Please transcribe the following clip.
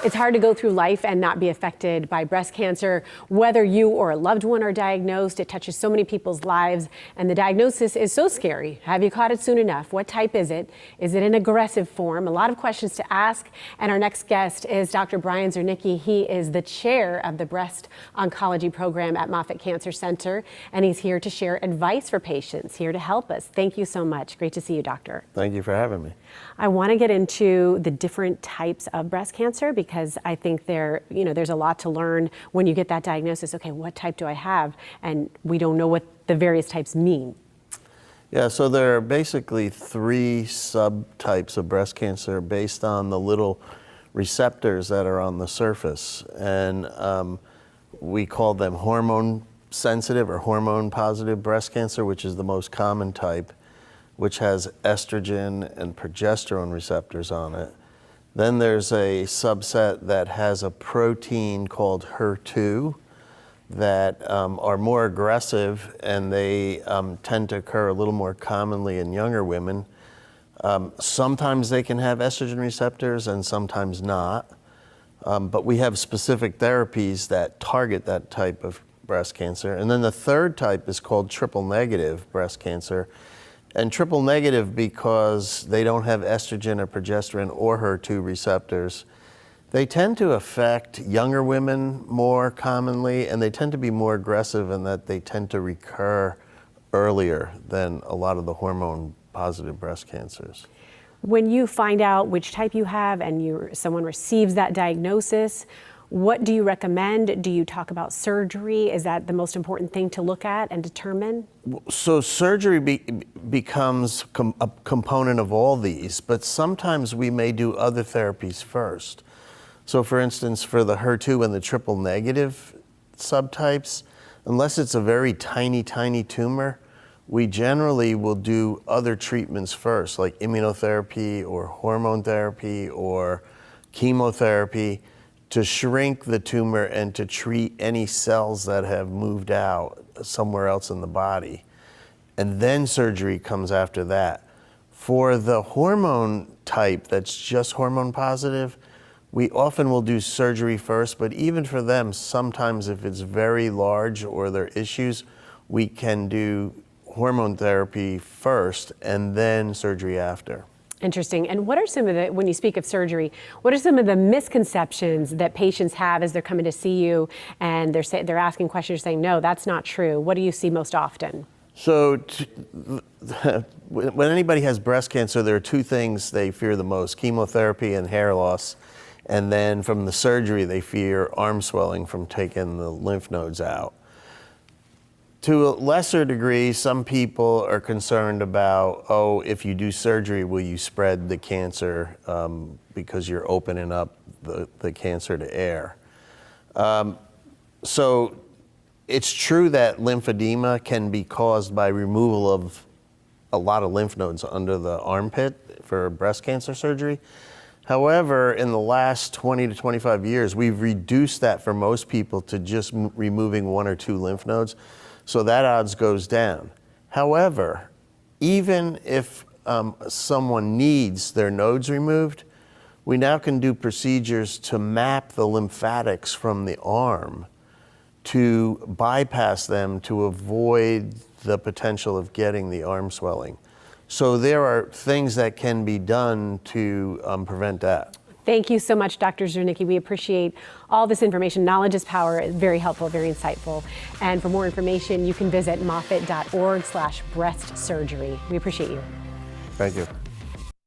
It's hard to go through life and not be affected by breast cancer. Whether you or a loved one are diagnosed, it touches so many people's lives, and the diagnosis is so scary. Have you caught it soon enough? What type is it? Is it an aggressive form? A lot of questions to ask, and our next guest is Dr. Brian Czerniecki. He is the chair of the Breast Oncology Program at Moffitt Cancer Center, and he's here to share advice for patients, here to help us. Thank you so much. Great to see you, doctor. Thank you for having me. I want to get into the different types of breast cancer because I think there's a lot to learn when you get that diagnosis. Okay, what type do I have? And we don't know what the various types mean. Yeah, so there are basically 3 subtypes of breast cancer based on the little receptors that are on the surface. And we call them hormone sensitive or hormone positive breast cancer, which is the most common type, which has estrogen and progesterone receptors on it. Then there's a subset that has a protein called HER2 that are more aggressive, and they tend to occur a little more commonly in younger women. Sometimes they can have estrogen receptors and sometimes not, but we have specific therapies that target that type of breast cancer. And then the third type is called triple negative breast cancer. And triple negative because they don't have estrogen or progesterone or HER2 receptors. They tend to affect younger women more commonly, and they tend to be more aggressive in that they tend to recur earlier than a lot of the hormone positive breast cancers. When you find out which type you have and someone receives that diagnosis, what do you recommend? Do you talk about surgery? Is that the most important thing to look at and determine? So surgery becomes a component of all these, but sometimes we may do other therapies first. So for instance, for the HER2 and the triple negative subtypes, unless it's a very tiny, tiny tumor, we generally will do other treatments first, like immunotherapy or hormone therapy or chemotherapy, to shrink the tumor and to treat any cells that have moved out somewhere else in the body. And then surgery comes after that. For the hormone type that's just hormone positive, we often will do surgery first, but even for them, sometimes if it's very large or there are issues, we can do hormone therapy first and then surgery after. Interesting. And what are some of when you speak of surgery, what are some of the misconceptions that patients have as they're coming to see you and they're asking questions saying, no, that's not true? What do you see most often? So when anybody has breast cancer, there are 2 things they fear the most: chemotherapy and hair loss. And then from the surgery, they fear arm swelling from taking the lymph nodes out. To a lesser degree, some people are concerned about, oh, if you do surgery, will you spread the cancer because you're opening up the cancer to air? So it's true that lymphedema can be caused by removal of a lot of lymph nodes under the armpit for breast cancer surgery. However, in the last 20 to 25 years, we've reduced that for most people to just removing 1 or 2 lymph nodes. So that odds goes down. However, even if someone needs their nodes removed, we now can do procedures to map the lymphatics from the arm to bypass them to avoid the potential of getting the arm swelling. So there are things that can be done to prevent that. Thank you so much, Dr. Czerniecki. We appreciate all this information. Knowledge is power. It's very helpful, very insightful. And for more information, you can visit moffitt.org/breast surgery. We appreciate you. Thank you.